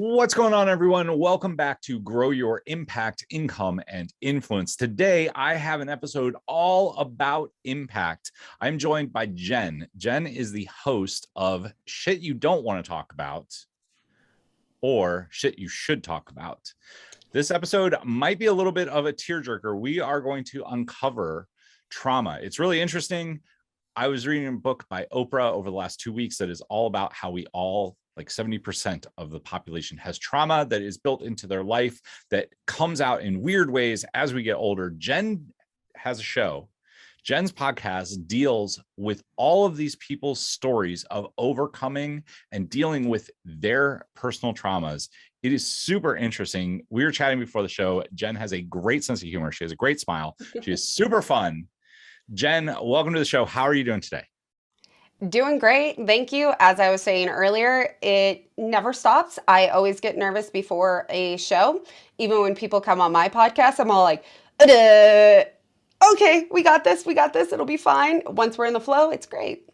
What's going on, everyone? Welcome back to Grow Your Impact, Income, and Influence. Today, I have an episode all about impact. I'm joined by Jenn. Jenn is the host of Shit You Don't Want to Talk About or Shit You Should Talk About. This episode might be a little bit of a tearjerker. We are going to uncover trauma. It's really interesting. I was reading a book by Oprah over the last 2 weeks that is all about how we all, like 70% of the population, has trauma that is built into their life that comes out in weird ways as we get older. Jenn has a show. Jenn's podcast deals with all of these people's stories of overcoming and dealing with their personal traumas. It is super interesting. We were chatting before the show. Jenn has a great sense of humor. She has a great smile. She is super fun. Jenn, welcome to the show. How are you doing today? Doing great. Thank you. As I was saying earlier, it never stops. I always get nervous before a show. Even when people come on my podcast, I'm all like, okay, we got this. We got this. It'll be fine. Once we're in the flow, it's great.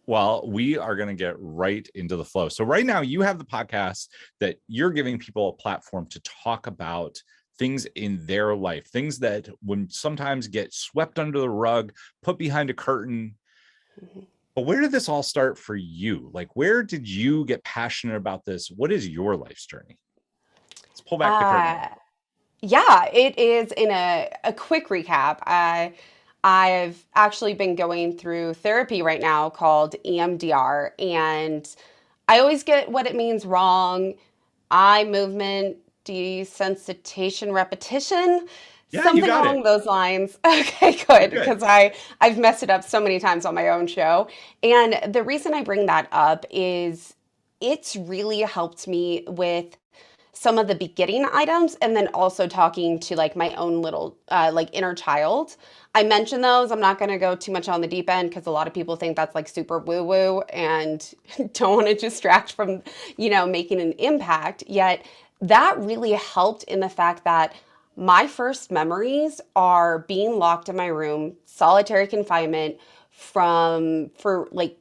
Well, we are going to get right into the flow. So right now you have the podcast that you're giving people a platform to talk about things in their life, things that would sometimes get swept under the rug, put behind a curtain. But where did this all start for you? Like, where did you get passionate about this? What is your life's journey? Let's pull back the curtain. Uh, yeah, it is in a quick recap. I've actually been going through therapy right now called EMDR, and I always get what it means wrong. Eye movement, desensitization, repetition, Yeah, you something got it. along those lines. Okay, good, You're good. because I've messed it up so many times on my own show. And the reason I bring that up is it's really helped me with some of the beginning items and then also talking to like my own little like inner child. I mentioned those. I'm not going to go too much on the deep end because a lot of people think that's like super woo woo and don't want to distract from, making an impact. Yet that really helped in the fact that my first memories are being locked in my room, solitary confinement for like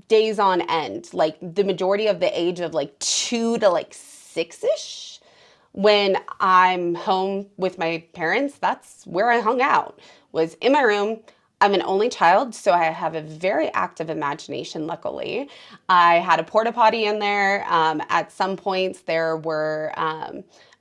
days on end, like the majority of the age of like 2 to like 6-ish. When I'm home with my parents, that's where I hung out, was in my room. I'm an only child, so I have a very active imagination, luckily. I had a porta potty in there. At some points,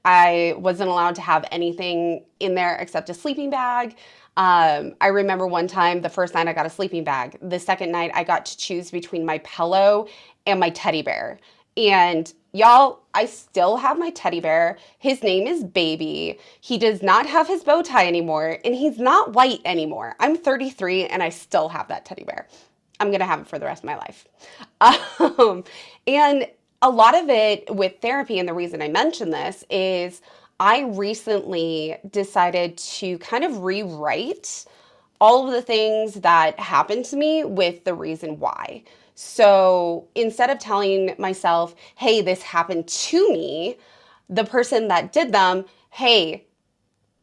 I wasn't allowed to have anything in there except a sleeping bag. I remember one time, the first night I got a sleeping bag. The second night I got to choose between my pillow and my teddy bear. And y'all, I still have my teddy bear. His name is Baby. He does not have his bow tie anymore, and he's not white anymore. I'm 33 and I still have that teddy bear. I'm going to have it for the rest of my life. And a lot of it with therapy, and the reason I mention this is I recently decided to kind of rewrite all of the things that happened to me with the reason why. So instead of telling myself, hey, this happened to me, the person that did them, hey,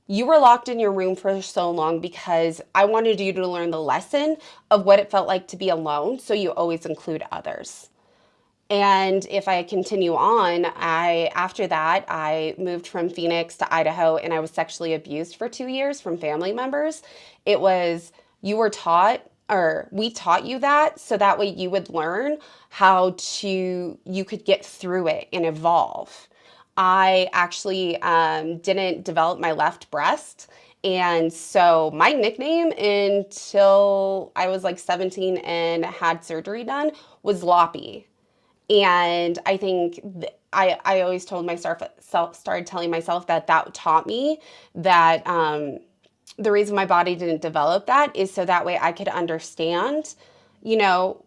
you were locked in your room for so long because I wanted you to learn the lesson of what it felt like to be alone. So you always include others. And if I continue on, after that I moved from Phoenix to Idaho and I was sexually abused for 2 years from family members. It was you were taught or we taught you that so that way you would learn how to you could get through it and evolve. I actually didn't develop my left breast. And so my nickname until I was like 17 and had surgery done was Loppy. And I think I always told myself, started telling myself that taught me that the reason my body didn't develop that is so that way I could understand, you know,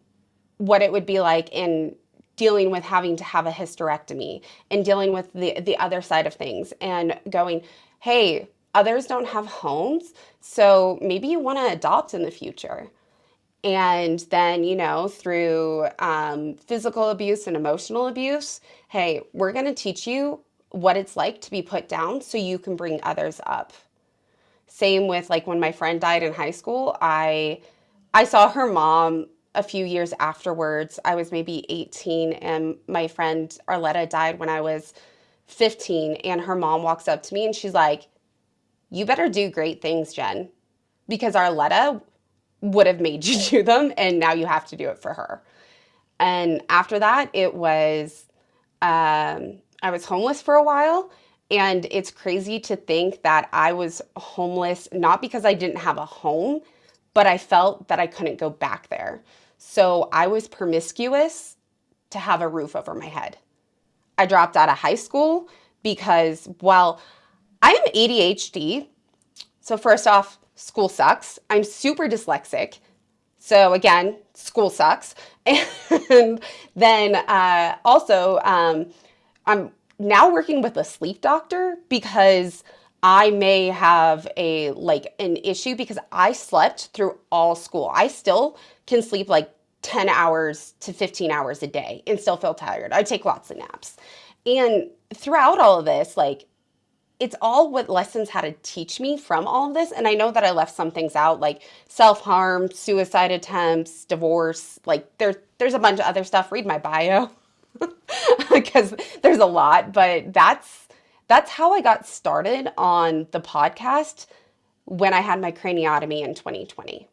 what it would be like in dealing with having to have a hysterectomy and dealing with the other side of things and going, hey, others don't have homes, so maybe you want to adopt in the future. And then, through physical abuse and emotional abuse, hey, we're going to teach you what it's like to be put down so you can bring others up. Same with like when my friend died in high school, I saw her mom a few years afterwards. I was maybe 18, and my friend Arletta died when I was 15. And her mom walks up to me and she's like, "You better do great things, Jen, because Arletta would have made you do them, and now you have to do it for her." And after that, I was homeless for a while. And it's crazy to think that I was homeless not because I didn't have a home, but I felt that I couldn't go back there. So I was promiscuous to have a roof over my head. I dropped out of high school because, well, I am ADHD. So, first off, school sucks. I'm super dyslexic. So, again, school sucks. And then also, I'm now working with a sleep doctor because I may have an issue because I slept through all school. I still can sleep like 10 hours to 15 hours a day and still feel tired. I take lots of naps. And throughout all of this, like, it's all what lessons had to teach me from all of this. And I know that I left some things out, like self-harm, suicide attempts, divorce. Like there's a bunch of other stuff. Read my bio because there's a lot. But that's how I got started on the podcast when I had my craniotomy in 2020.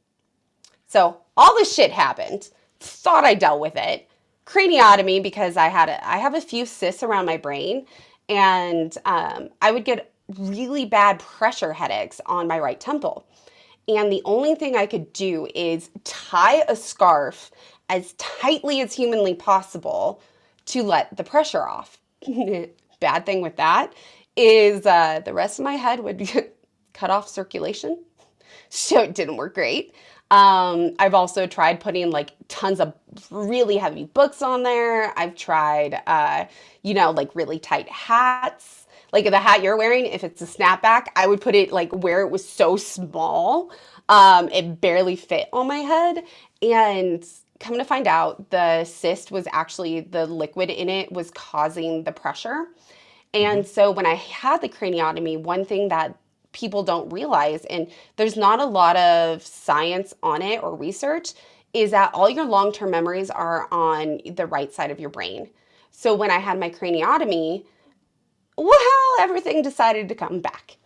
So all this shit happened. Thought I dealt with it. Craniotomy because I have a few cysts around my brain, and I would get really bad pressure headaches on my right temple. And the only thing I could do is tie a scarf as tightly as humanly possible to let the pressure off. Bad thing with that is the rest of my head would cut off circulation, so it didn't work great. I've also tried putting like tons of really heavy books on there. I've tried, like really tight hats. Like the hat you're wearing, if it's a snapback, I would put it like where it was so small, it barely fit on my head. And come to find out, the cyst was actually the liquid in it was causing the pressure. And so when I had the craniotomy, one thing that people don't realize, and there's not a lot of science on it or research, is that all your long-term memories are on the right side of your brain. So when I had my craniotomy, well, everything decided to come back.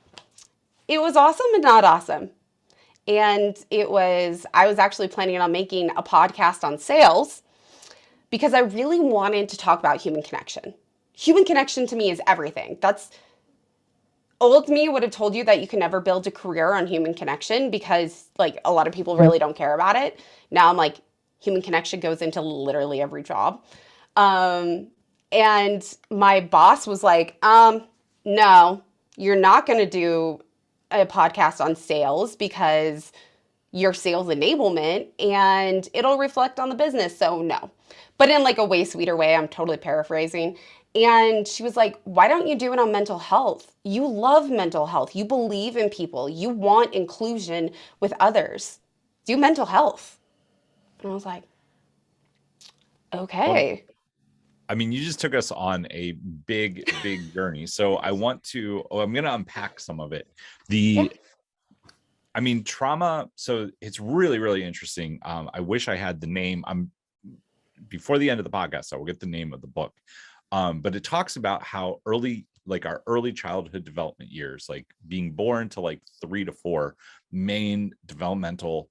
It was awesome and not awesome. And I was actually planning on making a podcast on sales because I really wanted to talk about human connection. Human connection to me is everything. Old me would have told you that you can never build a career on human connection because like a lot of people really don't care about it. Now I'm like, human connection goes into literally every job. And my boss was like, no, you're not going to do a podcast on sales because you're sales enablement and it'll reflect on the business. So no, but in like a way sweeter way, I'm totally paraphrasing. And she was like, why don't you do it on mental health? You love mental health. You believe in people. You want inclusion with others. Do mental health. And I was like, okay. Well, I mean, you just took us on a big journey. So I'm going to unpack some of it. I mean, trauma. So it's really, really interesting. I wish I had the name. Before the end of the podcast, so we'll get the name of the book. But it talks about how our early childhood development years, like being born to like 3 to 4 main developmental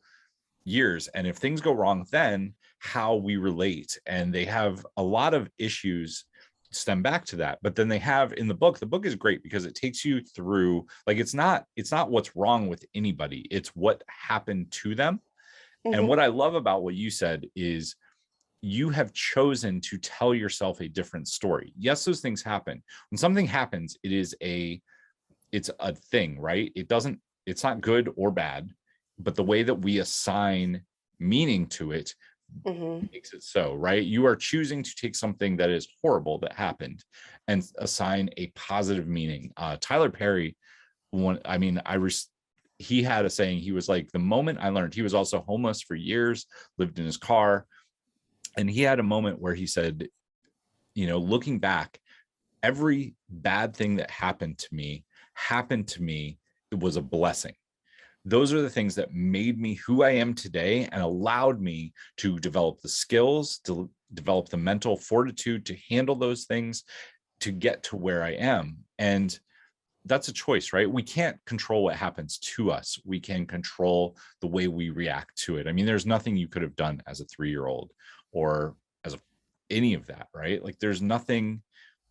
years. And if things go wrong, then how we relate. And they have a lot of issues stem back to that. But then they have in the book is great because it takes you through, like, it's not what's wrong with anybody. It's what happened to them. Mm-hmm. And what I love about what you said is you have chosen to tell yourself a different story. Yes, those things happen. When something happens, it's a thing, right? It's not good or bad, but the way that we assign meaning to it makes it so, right? You are choosing to take something that is horrible that happened and assign a positive meaning. Tyler Perry, he had a saying. He was like, the moment I learned, he was also homeless for years, lived in his car. And he had a moment where he said, looking back, every bad thing that happened to me, it was a blessing those are the things that made me who I am today and allowed me to develop the skills, to develop the mental fortitude to handle those things, to get to where I am. And that's a choice, right? We can't control what happens to us. We can control the way we react to it. I mean, there's nothing you could have done as a 3-year-old or as any of that, right? Like there's nothing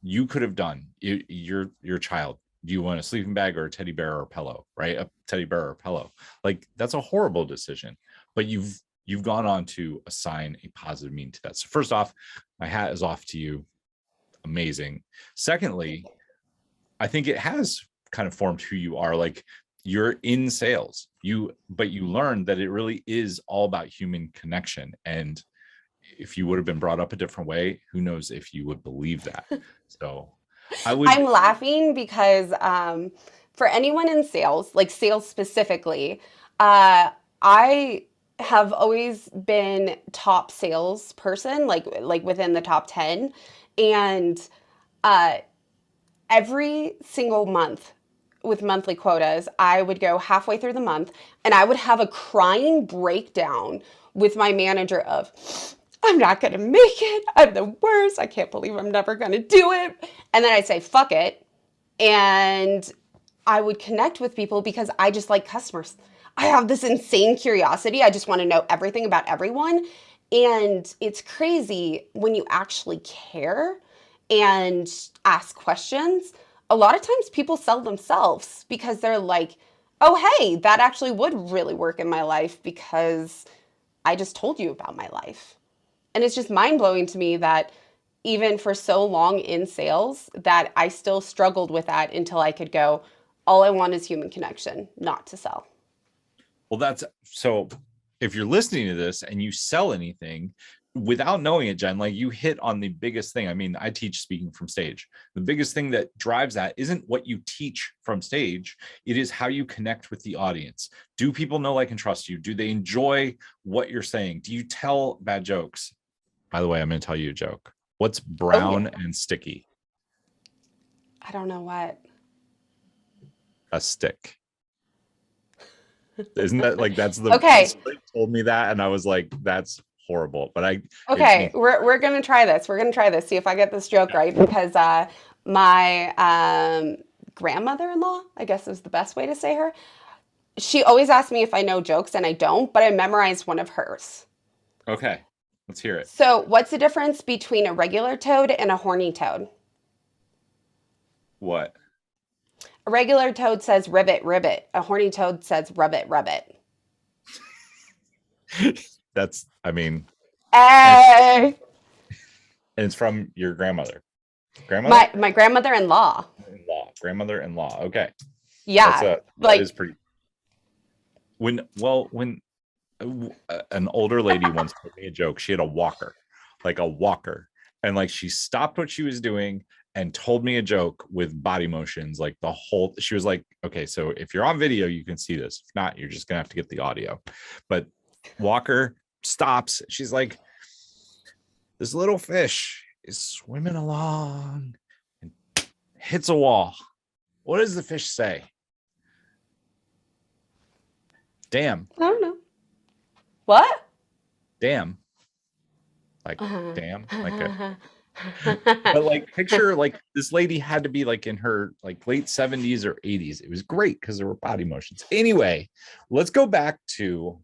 you could have done. You're a child. Do you want a sleeping bag or a teddy bear or a pillow, right? A teddy bear or a pillow. Like that's a horrible decision, but you've gone on to assign a positive meaning to that. So first off, my hat is off to you. Amazing. Secondly, I think it has kind of formed who you are. Like you're in sales, but you learned that it really is all about human connection. And if you would have been brought up a different way, who knows if you would believe that. So I'm laughing because for anyone in sales, like sales specifically, I have always been top sales person, like within the top 10. And every single month with monthly quotas, I would go halfway through the month and I would have a crying breakdown with my manager of, I'm not going to make it. I'm the worst. I can't believe I'm never going to do it. And then I'd say, fuck it. And I would connect with people because I just like customers. I have this insane curiosity. I just want to know everything about everyone. And it's crazy when you actually care and ask questions. A lot of times people sell themselves because they're like, oh, hey, that actually would really work in my life because I just told you about my life. And it's just mind-blowing to me that even for so long in sales that I still struggled with that until I could go, all I want is human connection, not to sell. Well, that's so if you're listening to this and you sell anything without knowing it, Jen, like you hit on the biggest thing. I mean, I teach speaking from stage. The biggest thing that drives that isn't what you teach from stage. It is how you connect with the audience. Do people know, like, and trust you? Do they enjoy what you're saying? Do you tell bad jokes? By the way, I'm going to tell you a joke. What's brown and sticky? I don't know what. A stick. Isn't that like, that's the okay. Told me that and I was like, that's horrible. But we're gonna try this. See if I get this joke right, because my grandmother-in-law, I guess is the best way to say her, she always asks me if I know jokes and I don't, but I memorized one of hers. Okay, let's hear it. So what's the difference between a regular toad and a horny toad? What? A regular toad says ribbit, ribbit. A horny toad says rubbit, rubbit. That's, I mean, hey. And it's from your grandmother. My grandmother-in-law. Grandmother-in-law. Okay. Yeah. That is pretty. When an older lady once told me a joke, she had a walker, and like she stopped what she was doing and told me a joke with body motions, like she was like, okay, so if you're on video, you can see this. If not, you're just gonna have to get the audio. But Walker stops. She's like, this little fish is swimming along and hits a wall. What does the fish say? Damn. I don't know. What? Damn. Like, damn. Like but like, picture like this lady had to be like in her like late 70s or 80s. It was great because there were body motions. Anyway, let's go back to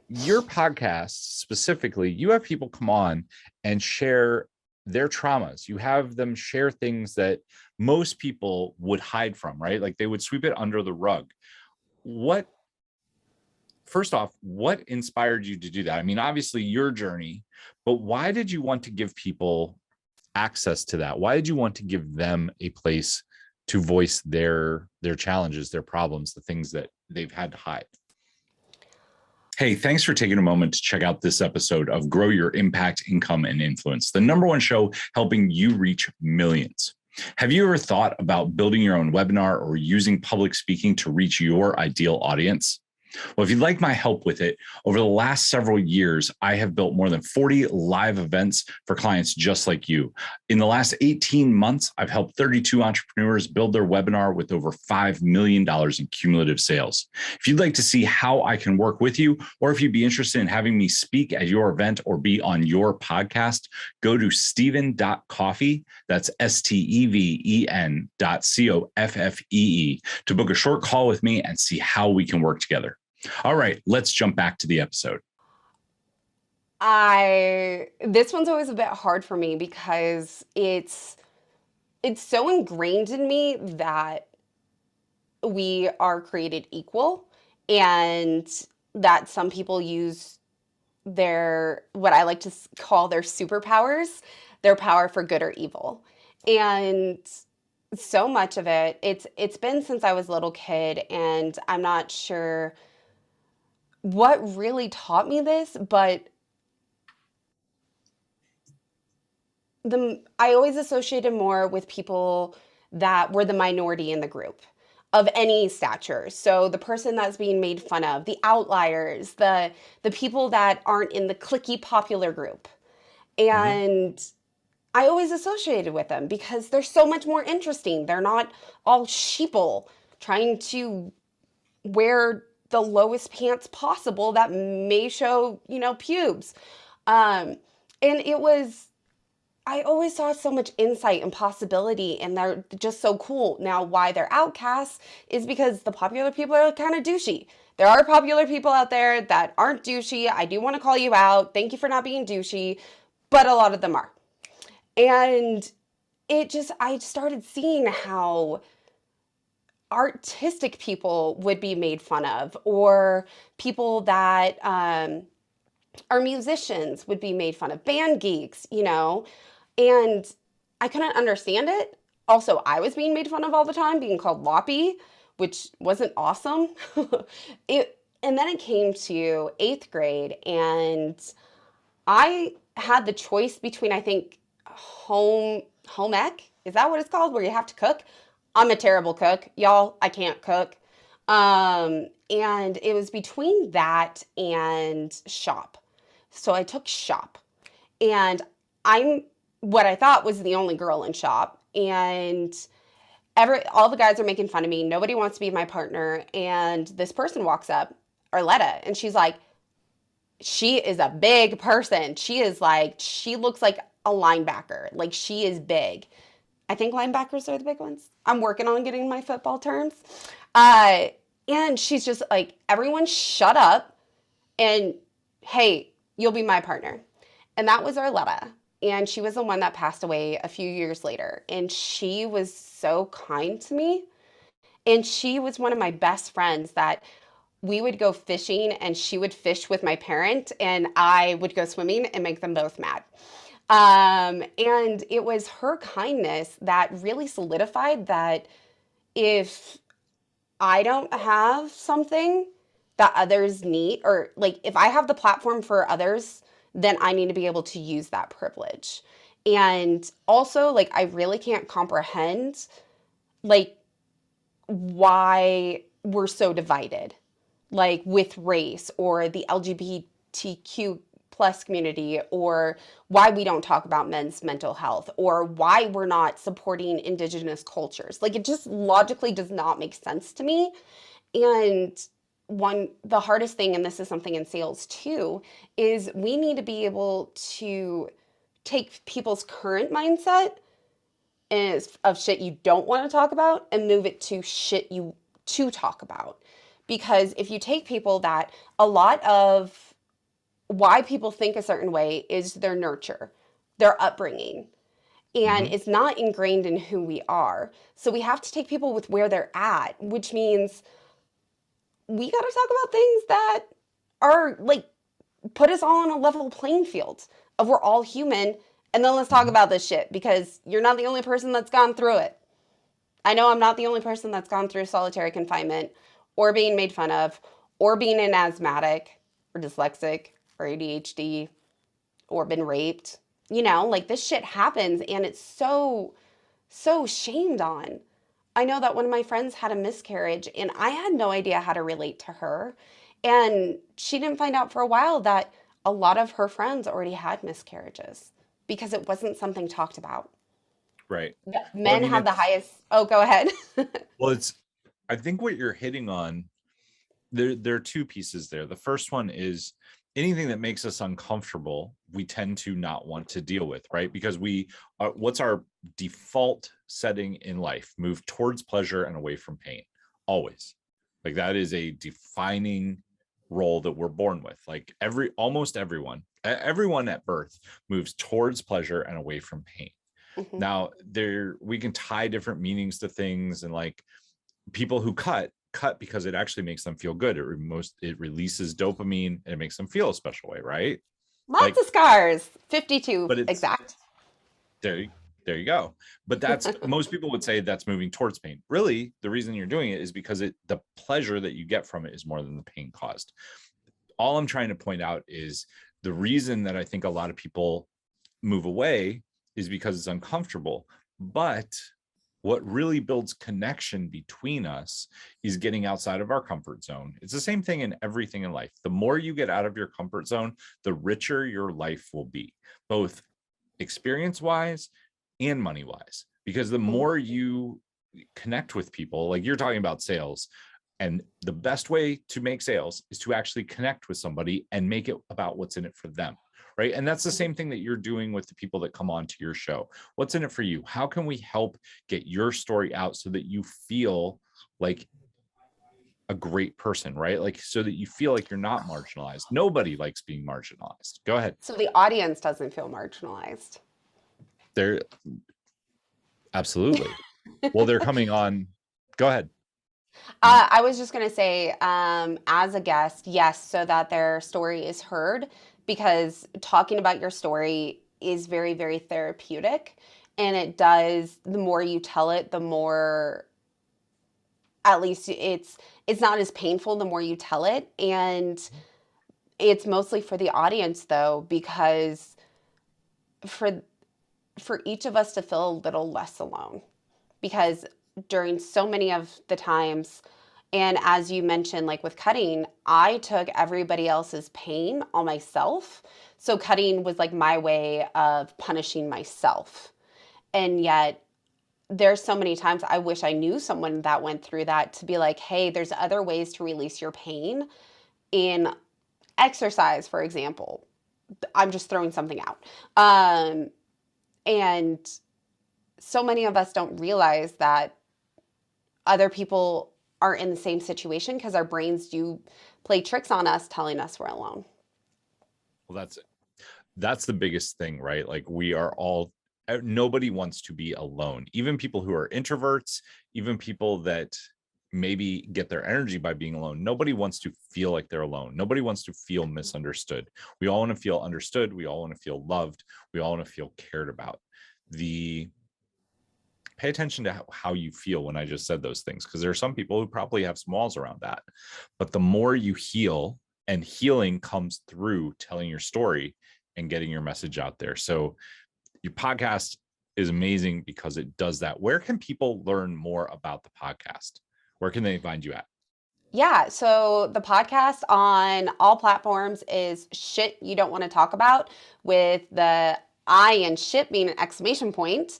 your podcast specifically. You have people come on and share their traumas. You have them share things that most people would hide from, right? Like they would sweep it under the rug. First off, what inspired you to do that? I mean, obviously your journey, but why did you want to give people access to that? Why did you want to give them a place to voice their challenges, their problems, the things that they've had to hide? Hey, thanks for taking a moment to check out this episode of Grow Your Impact, Income, and Influence, the #1 show helping you reach millions. Have you ever thought about building your own webinar or using public speaking to reach your ideal audience? Well, if you'd like my help with it, over the last several years, I have built more than 40 live events for clients just like you. In the last 18 months, I've helped 32 entrepreneurs build their webinar with over $5 million in cumulative sales. If you'd like to see how I can work with you, or if you'd be interested in having me speak at your event or be on your podcast, go to steven.coffee. That's STEVEN.COFFEE to book a short call with me and see how we can work together. All right, let's jump back to the episode. This one's always a bit hard for me because it's so ingrained in me that we are created equal and that some people use their, what I like to call their superpowers, their power for good or evil. And so much of it, it's been since I was a little kid, and I'm not sure what really taught me this, but I always associated more with people that were the minority in the group of any stature. So the person that's being made fun of, the outliers, the people that aren't in the cliquey popular group. And I always associated with them because they're so much more interesting. They're not all sheeple trying to wear the lowest pants possible that may show, pubes. And I always saw so much insight and possibility, and they're just so cool. Now, why they're outcasts is because the popular people are kind of douchey. There are popular people out there that aren't douchey. I do want to call you out. Thank you for not being douchey, but a lot of them are. And I started seeing how artistic people would be made fun of, or people that are musicians would be made fun of, band geeks, and I couldn't understand it. Also, I was being made fun of all the time, being called loppy, which wasn't awesome. And then it came to 8th grade, and I had the choice between, I think, home ec. Is that what it's called? Where you have to cook? I'm a terrible cook, y'all. I can't cook. And it was between that and shop. So I took shop, and I'm what I thought was the only girl in shop, and all the guys are making fun of me. Nobody wants to be my partner. And this person walks up, Arletta, and she's like, she is a big person. She looks like a linebacker. Like, she is big. I think linebackers are the big ones. I'm working on getting my football terms. And she's just like, everyone shut up and, hey, you'll be my partner. And that was Arletta. And she was the one that passed away a few years later. And she was so kind to me. And she was one of my best friends that we would go fishing, and she would fish with my parent, and I would go swimming and make them both mad. And it was her kindness that really solidified that if I don't have something that others need, or like if I have the platform for others, then I need to be able to use that privilege. And also, like, I really can't comprehend, like, why we're so divided, like with race or the LGBTQ plus community, or why we don't talk about men's mental health, or why we're not supporting indigenous cultures. Like, it just logically does not make sense to me. And the hardest thing, and this is something in sales too, is we need to be able to take people's current mindset of shit you don't want to talk about and move it to shit you to talk about. Because if you take people that a lot of why people think a certain way is their nurture, their upbringing, and it's not ingrained in who we are. So we have to take people with where they're at, which means we got to talk about things that are like, put us all on a level playing field of we're all human. And then let's talk about this shit, because you're not the only person that's gone through it. I know I'm not the only person that's gone through solitary confinement, or being made fun of, or being an asthmatic, or dyslexic, or ADHD, or been raped. Like, this shit happens, and it's so shamed on. I know that one of my friends had a miscarriage, and I had no idea how to relate to her. And she didn't find out for a while that a lot of her friends already had miscarriages because it wasn't something talked about. Right. Well, I Men mean, have the highest. Oh, go ahead. it's, I think what you're hitting on, there are two pieces there. The first one is anything that makes us uncomfortable, we tend to not want to deal with, right? Because we are, what's our default setting in life? Move towards pleasure and away from pain, always. Like that is a defining role that we're born with. Like almost everyone at birth moves towards pleasure and away from pain. Mhm. Now we can tie different meanings to things, and like people who cut because it actually makes them feel good. It releases dopamine and it makes them feel a special way, right? Lots Like, of scars, 52 but it's exact. there. There you go. But that's most people would say that's moving towards pain. Really, the reason you're doing it is because the pleasure that you get from it is more than the pain caused. All I'm trying to point out is the reason that I think a lot of people move away is because it's uncomfortable. But what really builds connection between us is getting outside of our comfort zone. It's the same thing in everything in life. The more you get out of your comfort zone, the richer your life will be, both experience wise and money wise. Because the Mhm. more you connect with people, like you're talking about sales, and the best way to make sales is to actually connect with somebody and make it about what's in it for them. Right. And that's the same thing that you're doing with the people that come onto your show. What's in it for you? How can we help get your story out so that you feel like a great person, right? Like so that you feel like you're not marginalized. Nobody likes being marginalized. Go ahead. So the audience doesn't feel marginalized. They're absolutely. Well, they're coming on. Go ahead. I was just going to say, as a guest, yes, so that their story is heard, because talking about your story is very, very therapeutic. And it does, the more you tell it, the more, at least it's not as painful the more you tell it. And it's mostly for the audience though, because for for each of us to feel a little less alone, because during so many of the times, and as you mentioned, like with cutting, I took everybody else's pain on myself. So cutting was like my way of punishing myself. And yet there's so many times I wish I knew someone that went through that, to be like, hey, there's other ways to release your pain in exercise, for example. I'm just throwing something out. And so many of us don't realize that other people are in the same situation, because our brains do play tricks on us telling us we're alone. Well, that's the biggest thing, right? Like we are all, nobody wants to be alone. Even people who are introverts, even people that maybe get their energy by being alone. Nobody wants to feel like they're alone. Nobody wants to feel misunderstood. We all want to feel understood. We all want to feel loved. We all want to feel cared about. Pay attention to how you feel when I just said those things, because there are some people who probably have some walls around that. But the more you heal, and healing comes through telling your story and getting your message out there. So your podcast is amazing because it does that. Where can people learn more about the podcast? Where can they find you at? Yeah, so the podcast on all platforms is Shit You Don't Want to Talk About, with the I and shit being an exclamation point.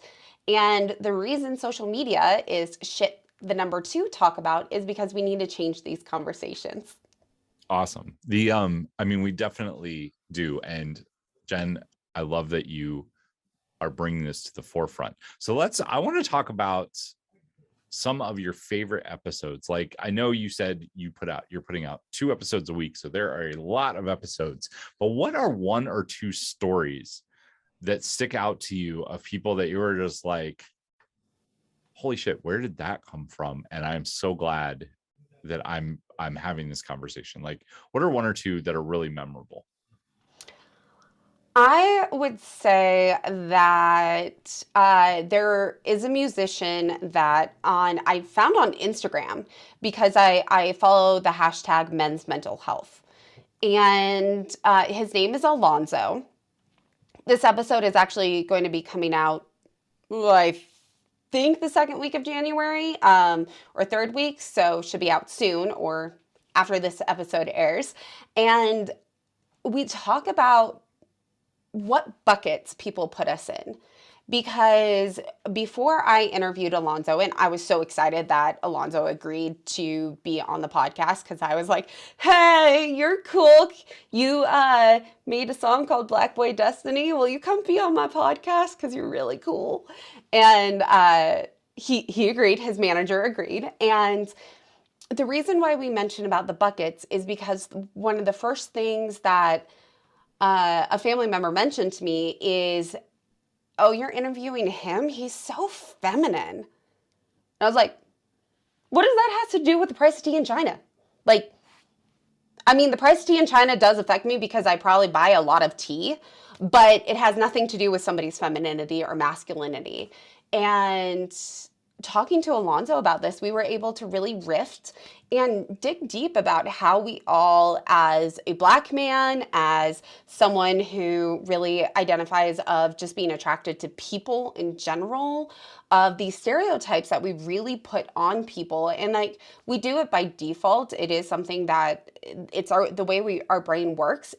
And the reason social media is shit, the number two, talk about, is because we need to change these conversations. Awesome. I mean, we definitely do. And Jen, I love that you are bringing this to the forefront. So I want to talk about some of your favorite episodes. Like I know you said you're putting out 2 episodes a week, so there are a lot of episodes. But what are 1 or 2 stories that stick out to you of people that you were just like, holy shit, where did that come from? And I'm so glad that I'm having this conversation. Like, what are 1 or 2 that are really memorable? I would say that there is a musician that I found on Instagram, because I follow the hashtag men's mental health. And his name is Alonzo. This episode is actually going to be coming out, I think, the second week of January, or third week, so should be out soon, or after this episode airs. And we talk about what buckets people put us in. Because before I interviewed Alonzo, and I was so excited that Alonzo agreed to be on the podcast because I was like, hey, you're cool. You made a song called Black Boy Destiny. Will you come be on my podcast? Because you're really cool. And he agreed. His manager agreed. And the reason why we mentioned about the buckets is because one of the first things that a family member mentioned to me is, oh, you're interviewing him? He's so feminine. And I was like, what does that have to do with the price of tea in China? Like, I mean, the price of tea in China does affect me because I probably buy a lot of tea, but it has nothing to do with somebody's femininity or masculinity. And talking to Alonzo about this, we were able to really riff and dig deep about how we all, as a Black man, as someone who really identifies of just being attracted to people in general, of these stereotypes that we really put on people. And like, we do it by default. It is something that it's the way our brain works.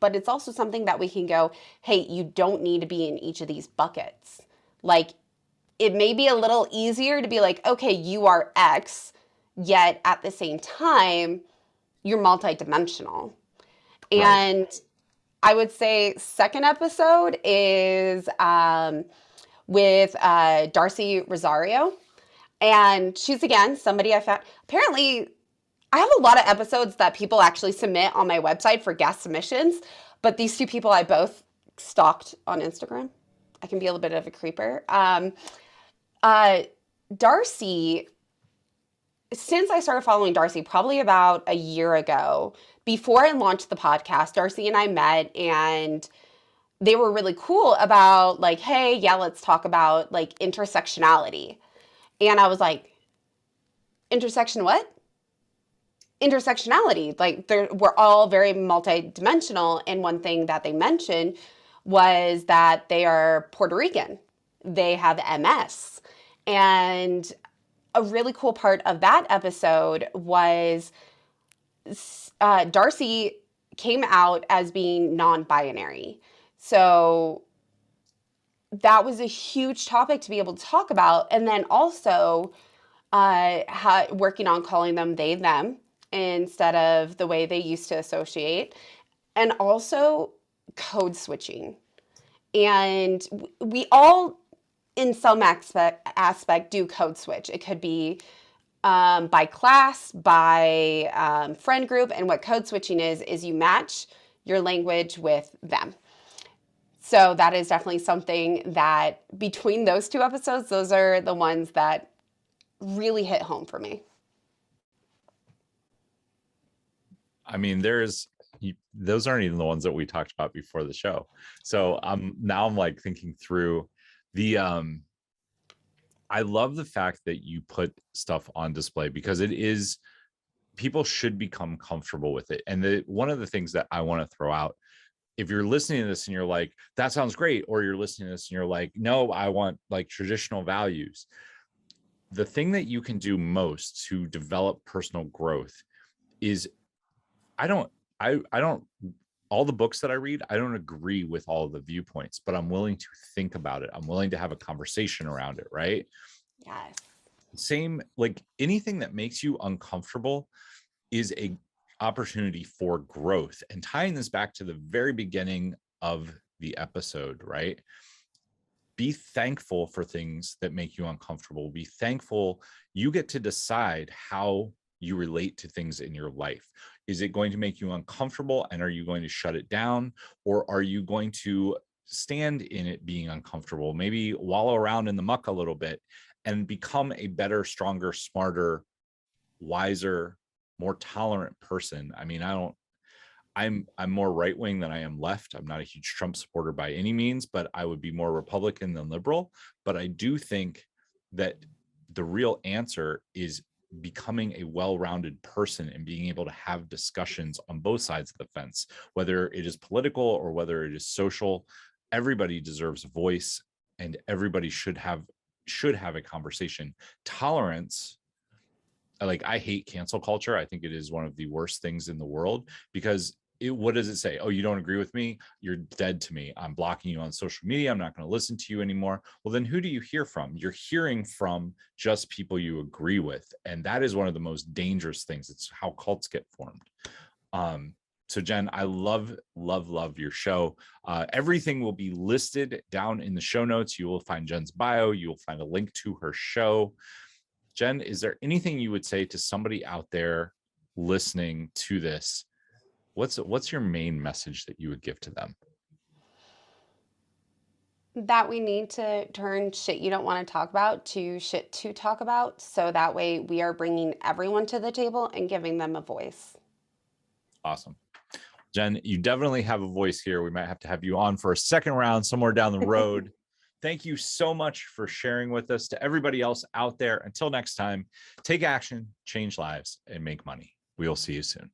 But it's also something that we can go, hey, you don't need to be in each of these buckets. Like, it may be a little easier to be like, okay, you are X, yet at the same time, you're multidimensional. Right. And I would say second episode is with Darcy Rosario. And she's, again, somebody I found. Apparently, I have a lot of episodes that people actually submit on my website for guest submissions. But these two people I both stalked on Instagram. I can be a little bit of a creeper. Darcy, since I started following Darcy, probably about a year ago, before I launched the podcast, Darcy and I met, and they were really cool about like, hey, yeah, let's talk about like intersectionality. And I was like, intersection what? Intersectionality. Like, we're all very multidimensional. And one thing that they mentioned was that they are Puerto Rican. They have MS. And a really cool part of that episode was Darcy came out as being non-binary. So that was a huge topic to be able to talk about. And then also working on calling them they, them instead of the way they used to associate. And also code switching. And we all, in some aspect, do code switch. It could be by class, by friend group. And what code switching is you match your language with them. So that is definitely something that between those two episodes, those are the ones that really hit home for me. I mean, those aren't even the ones that we talked about before the show. So now I'm like thinking through the I love the fact that you put stuff on display because people should become comfortable with it. And one of the things that I want to throw out, if you're listening to this and you're like, that sounds great, or you're listening to this and you're like, no, I want like traditional values. The thing that you can do most to develop personal growth is all the books that I read, I don't agree with all of the viewpoints, but I'm willing to think about it. I'm willing to have a conversation around it, right? Yes. Same, like anything that makes you uncomfortable is a opportunity for growth. And tying this back to the very beginning of the episode, right? Be thankful for things that make you uncomfortable. Be thankful you get to decide how you relate to things in your life. Is it going to make you uncomfortable, and are you going to shut it down, or are you going to stand in it being uncomfortable, maybe wallow around in the muck a little bit and become a better, stronger, smarter, wiser, more tolerant person? I mean, I'm more right wing than I am left. I'm not a huge Trump supporter by any means, but I would be more Republican than liberal. But I do think that the real answer is becoming a well-rounded person and being able to have discussions on both sides of the fence, whether it is political or whether it is social. Everybody deserves a voice, and everybody should have a conversation. Tolerance, I hate cancel culture. I think it is one of the worst things in the world, because what does it say? Oh, you don't agree with me? You're dead to me. I'm blocking you on social media. I'm not going to listen to you anymore. Well, then who do you hear from? You're hearing from just people you agree with. And that is one of the most dangerous things. It's how cults get formed. So Jenn, I love your show. Everything will be listed down in the show notes. You will find Jenn's bio. You will find a link to her show. Jenn, is there anything you would say to somebody out there listening to this? What's your main message that you would give to them? That we need to turn shit you don't want to talk about to shit to talk about. So that way we are bringing everyone to the table and giving them a voice. Awesome. Jenn, you definitely have a voice here. We might have to have you on for a second round somewhere down the road. Thank you so much for sharing with us. To everybody else out there, until next time, take action, change lives, and make money. We'll see you soon.